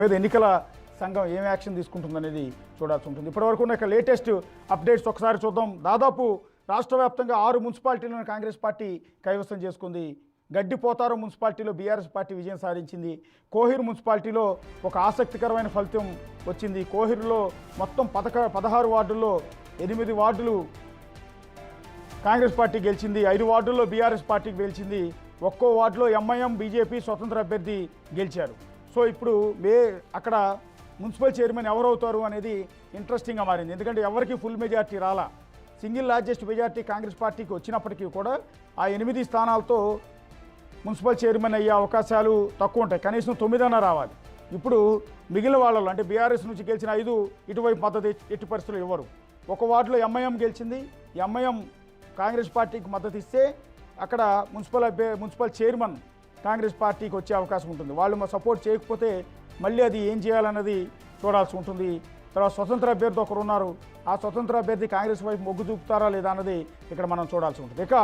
మీద ఎన్నికల సంఘం ఏం యాక్షన్ తీసుకుంటుందనేది చూడాల్సి ఉంటుంది. ఇప్పటివరకు ఉన్న లేటెస్ట్ అప్డేట్స్ ఒకసారి చూద్దాం. దాదాపు రాష్ట్ర వ్యాప్తంగా 6 మున్సిపాలిటీలను కాంగ్రెస్ పార్టీ కైవసం చేసుకుంది. గడ్డిపోతారం మున్సిపాలిటీలో బీఆర్ఎస్ పార్టీ విజయం సాధించింది. కోహిర్ మున్సిపాలిటీలో ఒక ఆసక్తికరమైన ఫలితం వచ్చింది. కోహిర్లో మొత్తం 16 వార్డుల్లో 8 వార్డులు కాంగ్రెస్ పార్టీ గెలిచింది. 5 వార్డుల్లో బీఆర్ఎస్ పార్టీకి గెలిచింది. ఒక్కో వార్డులో ఎంఐఎం, బీజేపీ స్వతంత్ర అభ్యర్థి గెలిచారు. సో ఇప్పుడు అక్కడ మున్సిపల్ చైర్మన్ ఎవరవుతారు అనేది ఇంట్రెస్టింగ్గా మారింది. ఎందుకంటే ఎవరికి ఫుల్ మెజార్టీ రాలా. సింగిల్ లార్జెస్ట్ మెజార్టీ కాంగ్రెస్ పార్టీకి వచ్చినప్పటికీ కూడా ఆ 8 స్థానాలతో మున్సిపల్ చైర్మన్ అయ్యే అవకాశాలు తక్కువ ఉంటాయి. కనీసం 9 అన్నా రావాలి. ఇప్పుడు మిగిలిన వాళ్ళలో అంటే బీఆర్ఎస్ నుంచి గెలిచిన 5 ఇటువైపు మద్దతు ఎట్టి పరిస్థితులు ఇవ్వరు. ఒక వార్డులో ఎంఐఎం గెలిచింది. ఎంఐఎం కాంగ్రెస్ పార్టీకి మద్దతు ఇస్తే అక్కడ మున్సిపల్ చైర్మన్ కాంగ్రెస్ పార్టీకి వచ్చే అవకాశం ఉంటుంది. వాళ్ళు సపోర్ట్ చేయకపోతే మళ్ళీ అది ఏం చేయాలన్నది చూడాల్సి ఉంటుంది. తర్వాత స్వతంత్ర అభ్యర్థి ఒకరు ఉన్నారు. ఆ స్వతంత్ర అభ్యర్థి కాంగ్రెస్ వైపు మొగ్గు చూపుతారా లేదా అన్నది ఇక్కడ మనం చూడాల్సి ఉంటుంది. ఇక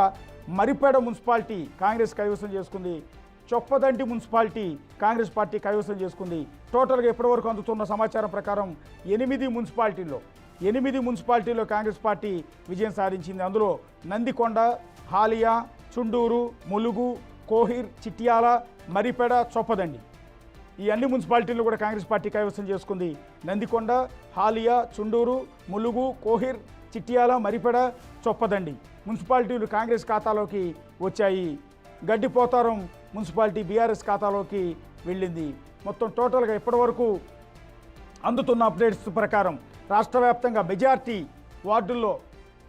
మరిపేడ మున్సిపాలిటీ కాంగ్రెస్ కైవసం చేసుకుంది. చొప్పదండి మున్సిపాలిటీ కాంగ్రెస్ పార్టీ కైవసం చేసుకుంది. టోటల్గా ఇప్పటివరకు అందుతున్న సమాచారం ప్రకారం 8 మున్సిపాలిటీలో కాంగ్రెస్ పార్టీ విజయం సాధించింది. అందులో నందికొండ, హాలియా, చుండూరు, ములుగు, కోహిర్, చిట్యాల, మరిపేడ, చొప్పదండి ఈ అన్ని మున్సిపాలిటీలు కూడా కాంగ్రెస్ పార్టీ కైవసం చేసుకుంది. నందికొండ, హాలియా, చుండూరు, ములుగు, కోహిర్, చిట్యాల, మరిపేడ, చొప్పదండి మున్సిపాలిటీలు కాంగ్రెస్ ఖాతాలోకి వచ్చాయి. గడ్డిపోతారం మున్సిపాలిటీ బీఆర్ఎస్ ఖాతాలోకి వెళ్ళింది. మొత్తం టోటల్గా ఇప్పటివరకు అందుతున్న అప్డేట్స్ ప్రకారం రాష్ట్ర వ్యాప్తంగా మెజార్టీ వార్డుల్లో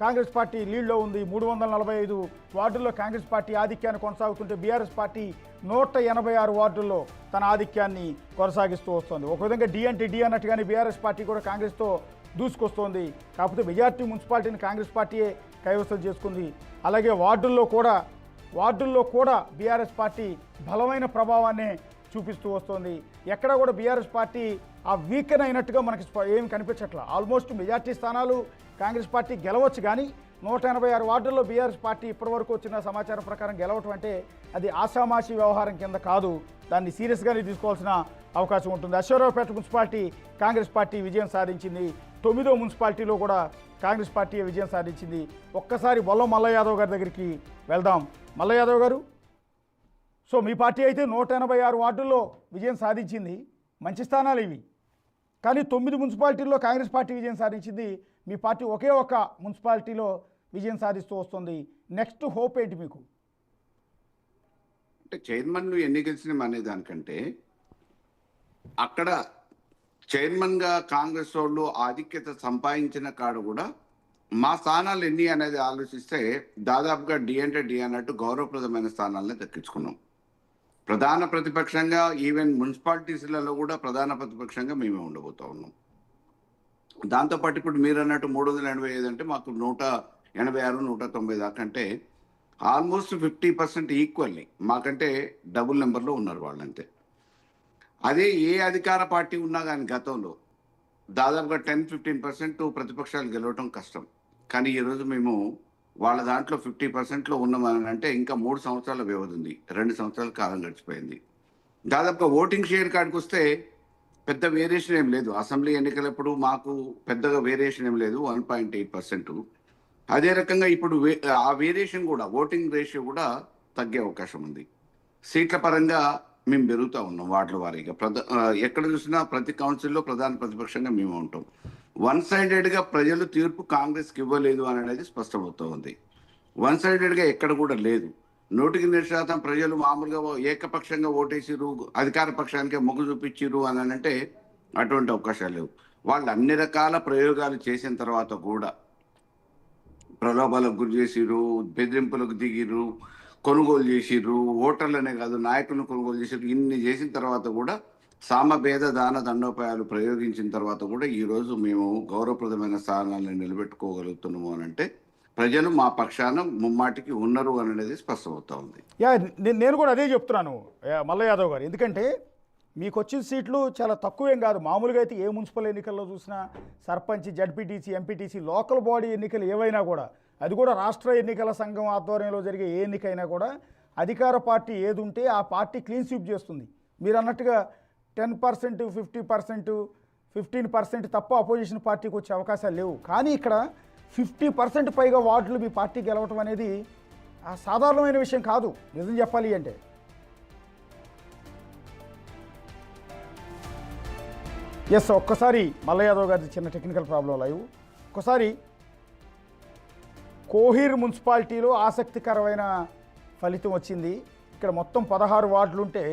కాంగ్రెస్ పార్టీ లీడ్లో ఉంది. 345 వార్డుల్లో కాంగ్రెస్ పార్టీ ఆధిక్యాన్ని కొనసాగుతుంటే బీఆర్ఎస్ పార్టీ 186 వార్డుల్లో తన ఆధిక్యాన్ని కొనసాగిస్తూ వస్తుంది. ఒక విధంగా డి అంటే డి అన్నట్టుగానే బీఆర్ఎస్ పార్టీ కూడా కాంగ్రెస్తో దూసుకొస్తోంది. కాకపోతే మెజార్టీ మున్సిపాలిటీని కాంగ్రెస్ పార్టీయే కైవసం చేసుకుంది. అలాగే వార్డుల్లో కూడా బీఆర్ఎస్ పార్టీ బలమైన ప్రభావాన్ని చూపిస్తూ వస్తుంది. ఎక్కడ కూడా బీఆర్ఎస్ పార్టీ ఆ వీకెన్ అయినట్టుగా మనకి ఏమి కనిపించట్లా. ఆల్మోస్ట్ మెజార్టీ స్థానాలు కాంగ్రెస్ పార్టీ గెలవచ్చు, కానీ 186 వార్డుల్లో బీఆర్ఎస్ పార్టీ ఇప్పటివరకు వచ్చిన సమాచారం ప్రకారం గెలవటం అంటే అది ఆషామాషి వ్యవహారం కింద కాదు. దాన్ని సీరియస్గానే తీసుకోవాల్సిన అవకాశం ఉంటుంది. అశ్వారావుపేట మున్సిపాలిటీ కాంగ్రెస్ పార్టీ విజయం సాధించింది. 9వ మున్సిపాలిటీలో కూడా కాంగ్రెస్ పార్టీ విజయం సాధించింది. ఒక్కసారి బొల్లం మల్ల యాదవ్ గారి దగ్గరికి వెళ్దాం. మల్ల యాదవ్ గారు, సో మీ పార్టీ అయితే 186 వార్డుల్లో విజయం సాధించింది. మంచి స్థానాలు ఇవి. కానీ 9 మున్సిపాలిటీల్లో కాంగ్రెస్ పార్టీ విజయం సాధించింది. మీ పార్టీ ఒకే ఒక్క మున్సిపాలిటీలో విజయం సాధిస్తూ వస్తుంది. నెక్స్ట్ హోప్ ఏంటి మీకు? అంటే చైర్మన్ ఎన్ని గెలిచినాం అనే దానికంటే అక్కడ చైర్మన్గా కాంగ్రెస్ వాళ్ళు ఆధిక్యత సంపాదించిన కాడు కూడా మా స్థానాలు ఎన్ని అనేది ఆలోచిస్తే దాదాపుగా డి అంటే డి అన్నట్టు గౌరవప్రదమైన స్థానాలని దక్కించుకున్నాం. ప్రధాన ప్రతిపక్షంగా ఈవెన్ మున్సిపాలిటీస్లలో కూడా ప్రధాన ప్రతిపక్షంగా మేమే ఉండబోతా ఉన్నాం. దాంతోపాటు ఇప్పుడు మీరు అన్నట్టు 385 అంటే మాకు 186, 190 దాకా అంటే ఆల్మోస్ట్ 50% ఈక్వల్లీ మాకంటే డబుల్ నెంబర్లో ఉన్నారు వాళ్ళంతే. అదే ఏ అధికార పార్టీ ఉన్నా కానీ గతంలో దాదాపుగా 10-15% ప్రతిపక్షాలు గెలవటం కష్టం. కానీ ఈరోజు మేము వాళ్ళ దాంట్లో 50%లో ఉన్నామని అంటే ఇంకా 3 సంవత్సరాల వ్యవధి ఉంది. 2 సంవత్సరాల కాలం గడిచిపోయింది. దాదాపుగా ఓటింగ్ షేర్ కాడికి వస్తే పెద్ద వేరియేషన్ ఏం లేదు. అసెంబ్లీ ఎన్నికలప్పుడు మాకు పెద్దగా వేరియేషన్ ఏం లేదు, 1.8%. అదే రకంగా ఇప్పుడు ఆ వేరియేషన్ కూడా ఓటింగ్ రేషియో కూడా తగ్గే అవకాశం ఉంది. సీట్ల పరంగా మేము పెరుగుతూ ఉన్నాం వార్డుల వారీగా. ఎక్కడ చూసినా ప్రతి కౌన్సిల్లో ప్రధాన ప్రతిపక్షంగా మేము ఉంటాం. 1 సైడెడ్గా ప్రజలు తీర్పు కాంగ్రెస్కి ఇవ్వలేదు అనేది స్పష్టమవుతూ ఉంది. 1 సైడెడ్గా ఎక్కడ కూడా లేదు. 100% ప్రజలు మామూలుగా ఏకపక్షంగా ఓటేసిరు, అధికార పక్షానికే మొగ్గు చూపించిరు అని అంటే అటువంటి అవకాశాలు లేవు. వాళ్ళు అన్ని రకాల ప్రయోగాలు చేసిన తర్వాత కూడా ప్రలోభాలకు గురి చేసిరు, బెదిరింపులకు దిగిరు, కొనుగోలు చేసిర్రు, ఓటర్లనే కాదు నాయకులను కొనుగోలు చేసిర్రు. ఇన్ని చేసిన తర్వాత కూడా సామభేద దాన దండోపాయాలు ప్రయోగించిన తర్వాత కూడా ఈరోజు మేము గౌరవప్రదమైన స్థానాలను నిలబెట్టుకోగలుగుతున్నాము అని అంటే ప్రజలు మా పక్షాన ముమ్మాటికి ఉన్నారు అనేది స్పష్టమవుతా ఉంది. నేను కూడా అదే చెప్తున్నాను మల్ల యాదవ్ గారు. ఎందుకంటే మీకు వచ్చిన సీట్లు చాలా తక్కువేం కాదు. మామూలుగా అయితే ఏ మున్సిపల్ ఎన్నికల్లో చూసినా sarpanch, ZPTC, MPTC, local body ఎన్నికలు ఏవైనా కూడా, అది కూడా రాష్ట్ర ఎన్నికల సంఘం ఆధ్వర్యంలో జరిగే ఏ ఎన్నికైనా కూడా అధికార పార్టీ ఏది ఉంటే ఆ పార్టీ క్లీన్ స్వీప్ చేస్తుంది. మీరు అన్నట్టుగా 10%, 50%, 15% తప్ప అపోజిషన్ పార్టీకి వచ్చే అవకాశాలు లేవు. కానీ ఇక్కడ 50% పైగా వార్డులు మీ పార్టీ గెలవటం అనేది సాధారణమైన విషయం కాదు నిజం చెప్పాలి అంటే. ఎస్, ఒక్కసారి మల్ల యాదవ్ గారి చిన్న టెక్నికల్ ప్రాబ్లం లైవ్. ఒక్కసారి కోహిర్ మున్సిపాలిటీలో ఆసక్తికరమైన ఫలితం వచ్చింది. ఇక్కడ మొత్తం 16 వార్డులు ఉంటే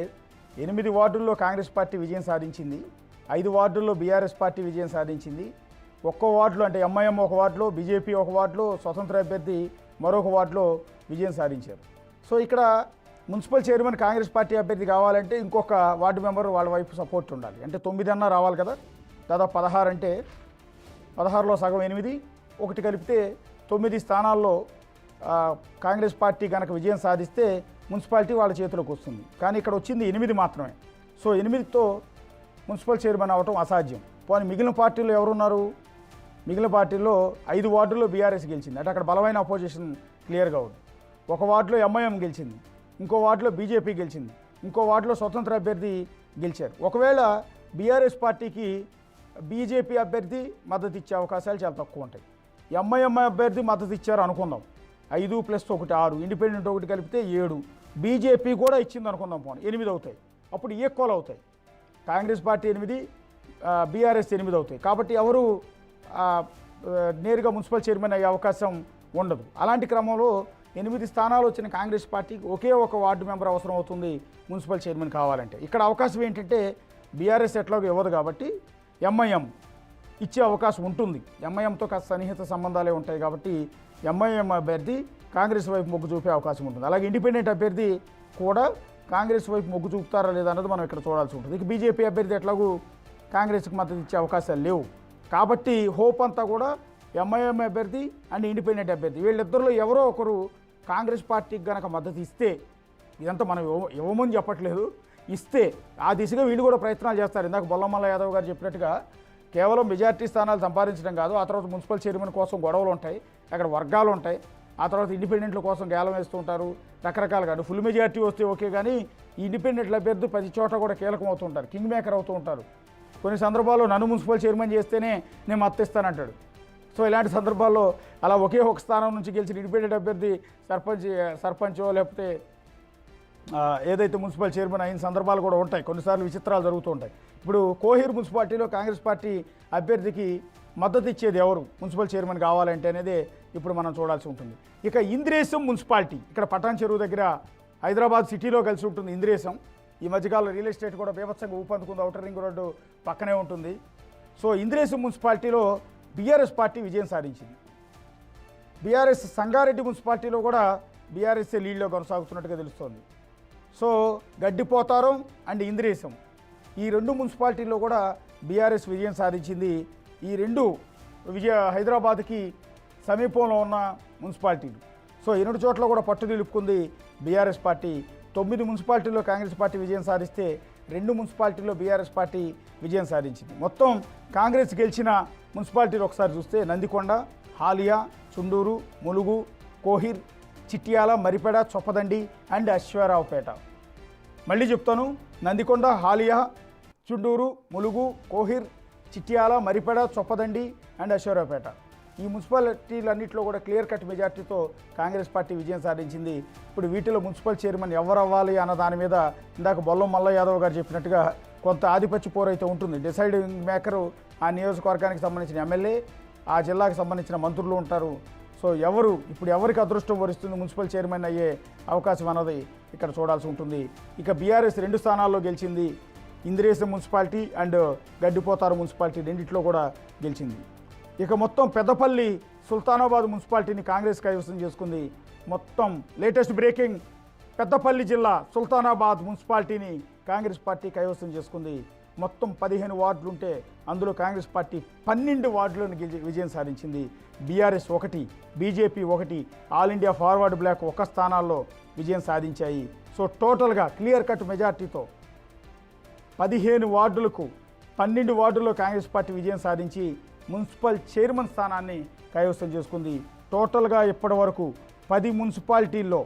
8 వార్డుల్లో కాంగ్రెస్ పార్టీ విజయం సాధించింది, 5 వార్డుల్లో బీఆర్ఎస్ పార్టీ విజయం సాధించింది. ఒక్కో వార్డులో అంటే ఎంఐఎం ఒక వార్డులో, బీజేపీ ఒక వార్డులో, స్వతంత్ర అభ్యర్థి మరొక వార్డులో విజయం సాధించారు. సో ఇక్కడ మున్సిపల్ చైర్మన్ కాంగ్రెస్ పార్టీ అభ్యర్థి కావాలంటే ఇంకొక వార్డు మెంబర్ వాళ్ళ వైపు సపోర్ట్ ఉండాలి. అంటే 9 అన్నా రావాలి కదా, దాదాపు 16 అంటే 16లో సగం 8, ఒకటి కలిపితే 9 స్థానాల్లో కాంగ్రెస్ పార్టీ కనుక విజయం సాధిస్తే మున్సిపాలిటీ వాళ్ళ చేతిలోకి వస్తుంది. కానీ ఇక్కడ వచ్చింది 8 మాత్రమే. సో 8తో మున్సిపల్ చైర్మన్ అవ్వటం అసాధ్యం. పోనీ మిగిలిన పార్టీలు ఎవరున్నారు? మిగిలిన పార్టీల్లో 5 వార్డుల్లో బీఆర్ఎస్ గెలిచింది, అంటే అక్కడ బలమైన అపోజిషన్ క్లియర్గా ఉంది. ఒక వార్డులో ఎంఐఎం గెలిచింది, ఇంకో వార్డులో బీజేపీ గెలిచింది, ఇంకో వార్డులో స్వతంత్ర అభ్యర్థి గెలిచారు. ఒకవేళ బీఆర్ఎస్ పార్టీకి బీజేపీ అభ్యర్థి మద్దతు ఇచ్చే అవకాశాలు చాలా తక్కువ ఉంటాయి. ఎంఐఎం అభ్యర్థి మద్దతు ఇచ్చారు అనుకుందాం, 5 + 1 6, ఇండిపెండెంట్ ఒకటి కలిపితే 7, బీజేపీ కూడా ఇచ్చింది అనుకుందాం, పోనీ 8 అవుతాయి. అప్పుడు ఈక్వల్ అవుతాయి. కాంగ్రెస్ పార్టీ 8, బీఆర్ఎస్ 8 అవుతాయి. కాబట్టి ఎవరు నేరుగా మున్సిపల్ చైర్మన్ అయ్యే అవకాశం ఉండదు. అలాంటి క్రమంలో 8 స్థానాలు వచ్చిన కాంగ్రెస్ పార్టీకి ఒకే ఒక వార్డు మెంబర్ అవసరం అవుతుంది మున్సిపల్ చైర్మన్ కావాలంటే. ఇక్కడ అవకాశం ఏంటంటే బీఆర్ఎస్ ఎట్లాగో ఇవ్వదు కాబట్టి ఎంఐఎం ఇచ్చే అవకాశం ఉంటుంది. ఎంఐఎంతో కాస్త సన్నిహిత సంబంధాలే ఉంటాయి కాబట్టి ఎంఐఎం అభ్యర్థి కాంగ్రెస్ వైపు మొగ్గు చూపే అవకాశం ఉంటుంది. అలాగే ఇండిపెండెంట్ అభ్యర్థి కూడా కాంగ్రెస్ వైపు మొగ్గు చూపుతారా లేదా అన్నది మనం ఇక్కడ చూడాల్సి ఉంటుంది. ఇక బీజేపీ అభ్యర్థి ఎట్లాగూ కాంగ్రెస్కి మద్దతు ఇచ్చే అవకాశాలు లేవు కాబట్టి హోప్ అంతా కూడా ఎంఐఎం అభ్యర్థి అండ్ ఇండిపెండెంట్ అభ్యర్థి వీళ్ళిద్దరిలో ఎవరో ఒకరు కాంగ్రెస్ పార్టీకి గనక మద్దతు ఇస్తే, ఇదంతా మనం ఇవ్వమని చెప్పట్లేదు, ఇస్తే ఆ దిశగా వీళ్ళు కూడా ప్రయత్నాలు చేస్తారు. ఇందాక బొల్లమల్ల యాదవ్ గారు చెప్పినట్టుగా కేవలం మెజార్టీ స్థానాలు సంపాదించడం కాదు, ఆ తర్వాత మున్సిపల్ చైర్మన్ కోసం గొడవలు ఉంటాయి, అక్కడ వర్గాలు ఉంటాయి, ఆ తర్వాత ఇండిపెండెంట్ల కోసం గేలం వేస్తూ ఉంటారు రకరకాలుగా. ఫుల్ మెజార్టీ వస్తే ఓకే, కానీ ఈ ఇండిపెండెంట్ల అభ్యర్థి 10 చోట కూడా కీలకం అవుతూ ఉంటారు, కింగ్ మేకర్ అవుతూ ఉంటారు. కొన్ని సందర్భాల్లో నన్ను మున్సిపల్ చైర్మన్ చేస్తేనే నేను మద్దతిస్తానంటాడు. సో ఇలాంటి సందర్భాల్లో అలా ఒకే ఒక స్థానం నుంచి గెలిచిన ఇండిపెండెంట్ అభ్యర్థి సర్పంచో లేకపోతే ఏదైతే మున్సిపల్ చైర్మన్ అయిన సందర్భాలు కూడా ఉంటాయి. కొన్నిసార్లు విచిత్రాలు జరుగుతూ ఉంటాయి. ఇప్పుడు కోహిర్ మున్సిపాలిటీలో కాంగ్రెస్ పార్టీ అభ్యర్థికి మద్దతు ఇచ్చేది ఎవరు మున్సిపల్ చైర్మన్ కావాలంటే అనేది ఇప్పుడు మనం చూడాల్సి ఉంటుంది. ఇక ఇంద్రేశం మున్సిపాలిటీ ఇక్కడ పటాన్ చెరువు దగ్గర హైదరాబాద్ సిటీలో కలిసి ఉంటుంది ఇంద్రేశం. ఈ మధ్యకాలంలో రియల్ ఎస్టేట్ కూడా బీభత్సంగా ఊపందుకుంది, ఔటర్ రింగ్ రోడ్డు పక్కనే ఉంటుంది. సో ఇంద్రేశం మున్సిపాలిటీలో బీఆర్ఎస్ పార్టీ విజయం సాధించింది. బీఆర్ఎస్ సంగారెడ్డి మున్సిపాలిటీలో కూడా బీఆర్ఎస్ లీడ్లో కొనసాగుతున్నట్టుగా తెలుస్తోంది. సో గడ్డిపోతారం అండ్ ఇంద్రేశం ఈ 2 మున్సిపాలిటీల్లో కూడా బీఆర్ఎస్ విజయం సాధించింది. ఈ 2 హైదరాబాద్కి సమీపంలో ఉన్న మున్సిపాలిటీలు. సో 2 చోట్ల కూడా పట్టు నిలుపుకుంది బీఆర్ఎస్ పార్టీ. 9 మున్సిపాలిటీల్లో కాంగ్రెస్ పార్టీ విజయం సాధిస్తే 2 మున్సిపాలిటీల్లో బీఆర్ఎస్ పార్టీ విజయం సాధించింది. మొత్తం కాంగ్రెస్ గెలిచిన మున్సిపాలిటీలు ఒకసారి చూస్తే నందికొండ, హాలియా, చుండూరు, ములుగు, కోహిర్, చిట్యాల, మరిపెడ, చొప్పదండి అండ్ అశ్వారావుపేట. మళ్ళీ చెప్తాను, నందికొండ, హాలియా, చుండూరు, ములుగు, కోహిర్, చిట్యాల, మరిపెడ, చొప్పదండి అండ్ అశ్వారావుపేట. ఈ మున్సిపాలిటీలన్నింటిలో కూడా క్లియర్ కట్ మెజార్టీతో కాంగ్రెస్ పార్టీ విజయం సాధించింది. ఇప్పుడు వీటిలో మున్సిపల్ చైర్మన్ ఎవరు అవ్వాలి అన్న దాని మీద ఇందాక బొల్లమల్ల యాదవ్ గారు చెప్పినట్టుగా కొంత ఆధిపత్య పోరైతే ఉంటుంది. డిసైడింగ్ మేకరు ఆ నియోజకవర్గానికి సంబంధించిన ఎమ్మెల్యే, ఆ జిల్లాకు సంబంధించిన మంత్రులు ఉంటారు. సో ఇప్పుడు ఎవరికి అదృష్టం వరిస్తుంది మున్సిపల్ చైర్మన్ అయ్యే అవకాశం అన్నది ఇక్కడ చూడాల్సి ఉంటుంది. ఇక బీఆర్ఎస్ 2 స్థానాల్లో గెలిచింది. ఇంద్రేశం మున్సిపాలిటీ అండ్ గడ్డిపోతారు మున్సిపాలిటీ రెండిట్లో కూడా గెలిచింది. ఇక మొత్తం పెద్దపల్లి సుల్తానాబాద్ మున్సిపాలిటీని కాంగ్రెస్ కైవసం చేసుకుంది. మొత్తం లేటెస్ట్ బ్రేకింగ్, పెద్దపల్లి జిల్లా సుల్తానాబాద్ మున్సిపాలిటీని కాంగ్రెస్ పార్టీ కైవసం చేసుకుంది. మొత్తం 15 వార్డులు ఉంటే అందులో కాంగ్రెస్ పార్టీ 12 వార్డులను విజయం సాధించింది. బీఆర్ఎస్ 1, బీజేపీ 1, ఆల్ ఇండియా ఫార్వర్డ్ బ్లాక్ 1 స్థానాల్లో విజయం సాధించాయి. సో టోటల్గా క్లియర్ కట్ మెజార్టీతో 15 వార్డులకు 12 వార్డుల్లో కాంగ్రెస్ పార్టీ విజయం సాధించి మున్సిపల్ చైర్మన్ స్థానాన్ని కైవసం చేసుకుంది. టోటల్గా ఇప్పటి వరకు 10 మున్సిపాలిటీల్లో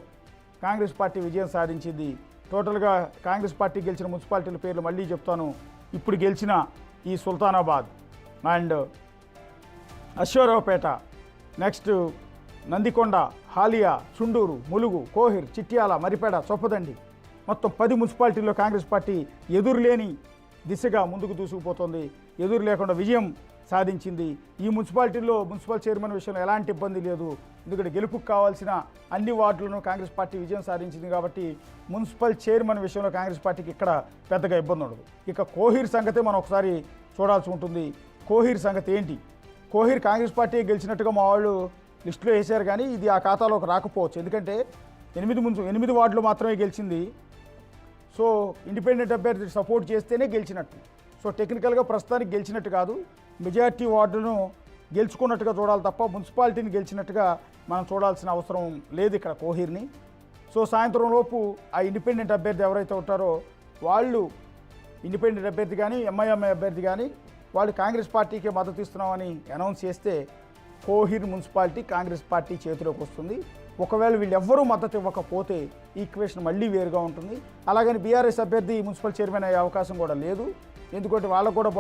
కాంగ్రెస్ పార్టీ విజయం సాధించింది. టోటల్గా కాంగ్రెస్ పార్టీ గెలిచిన మున్సిపాలిటీల పేర్లు మళ్ళీ చెప్తాను. ఇప్పుడు గెలిచిన ఈ సుల్తానాబాద్ అండ్ అశ్వారావుపేట, నెక్స్ట్ నందికొండ, హాలియా, చుండూరు, ములుగు, కోహిర్, చిట్యాల, మరిపేడ, చొప్పదండి, మొత్తం 10 మున్సిపాలిటీల్లో కాంగ్రెస్ పార్టీ ఎదురులేని దిశగా ముందుకు దూసుకుపోతుంది. ఎదురు లేకుండా విజయం సాధించింది. ఈ మున్సిపాలిటీల్లో మున్సిపల్ చైర్మన్ విషయంలో ఎలాంటి ఇబ్బంది లేదు. ఎందుకంటే గెలుపుకు కావాల్సిన అన్ని వార్డులను కాంగ్రెస్ పార్టీ విజయం సాధించింది కాబట్టి మున్సిపల్ చైర్మన్ విషయంలో కాంగ్రెస్ పార్టీకి ఇక్కడ పెద్దగా ఇబ్బంది ఉండదు. ఇక కోహిర్ సంగతే మనం ఒకసారి చూడాల్సి ఉంటుంది. కోహిర్ సంగతి ఏంటి? కోహిర్ కాంగ్రెస్ పార్టీ గెలిచినట్టుగా మా వాళ్ళు లిస్టులో వేశారు, కానీ ఇది ఆ ఖాతాలోకి రాకపోవచ్చు. ఎందుకంటే 8 వార్డులు మాత్రమే గెలిచింది. సో ఇండిపెండెంట్ అభ్యర్థి సపోర్ట్ చేస్తేనే గెలిచినట్టు. సో టెక్నికల్గా ప్రస్తుతానికి గెలిచినట్టు కాదు, మెజారిటీ వార్డులను గెలుచుకున్నట్టుగా చూడాలి తప్ప మున్సిపాలిటీని గెలిచినట్టుగా మనం చూడాల్సిన అవసరం లేదు ఇక్కడ కోహిర్ని. సో సాయంత్రం లోపు ఆ ఇండిపెండెంట్ అభ్యర్థి ఎవరైతే ఉంటారో వాళ్ళు, ఇండిపెండెంట్ అభ్యర్థి కానీ ఎంఐఎంఐ అభ్యర్థి కానీ, వాళ్ళు కాంగ్రెస్ పార్టీకి మద్దతు ఇస్తున్నామని అనౌన్స్ చేస్తే కోహిర్ మున్సిపాలిటీ కాంగ్రెస్ పార్టీ చేతిలోకి వస్తుంది. ఒకవేళ వీళ్ళెవ్వరూ మద్దతు ఇవ్వకపోతే ఈక్వేషన్ మళ్ళీ వేరుగా ఉంటుంది. అలాగని బీఆర్ఎస్ అభ్యర్థి మున్సిపల్ చైర్మన్ అయ్యే అవకాశం కూడా లేదు. ఎందుకంటే వాళ్ళకు కూడా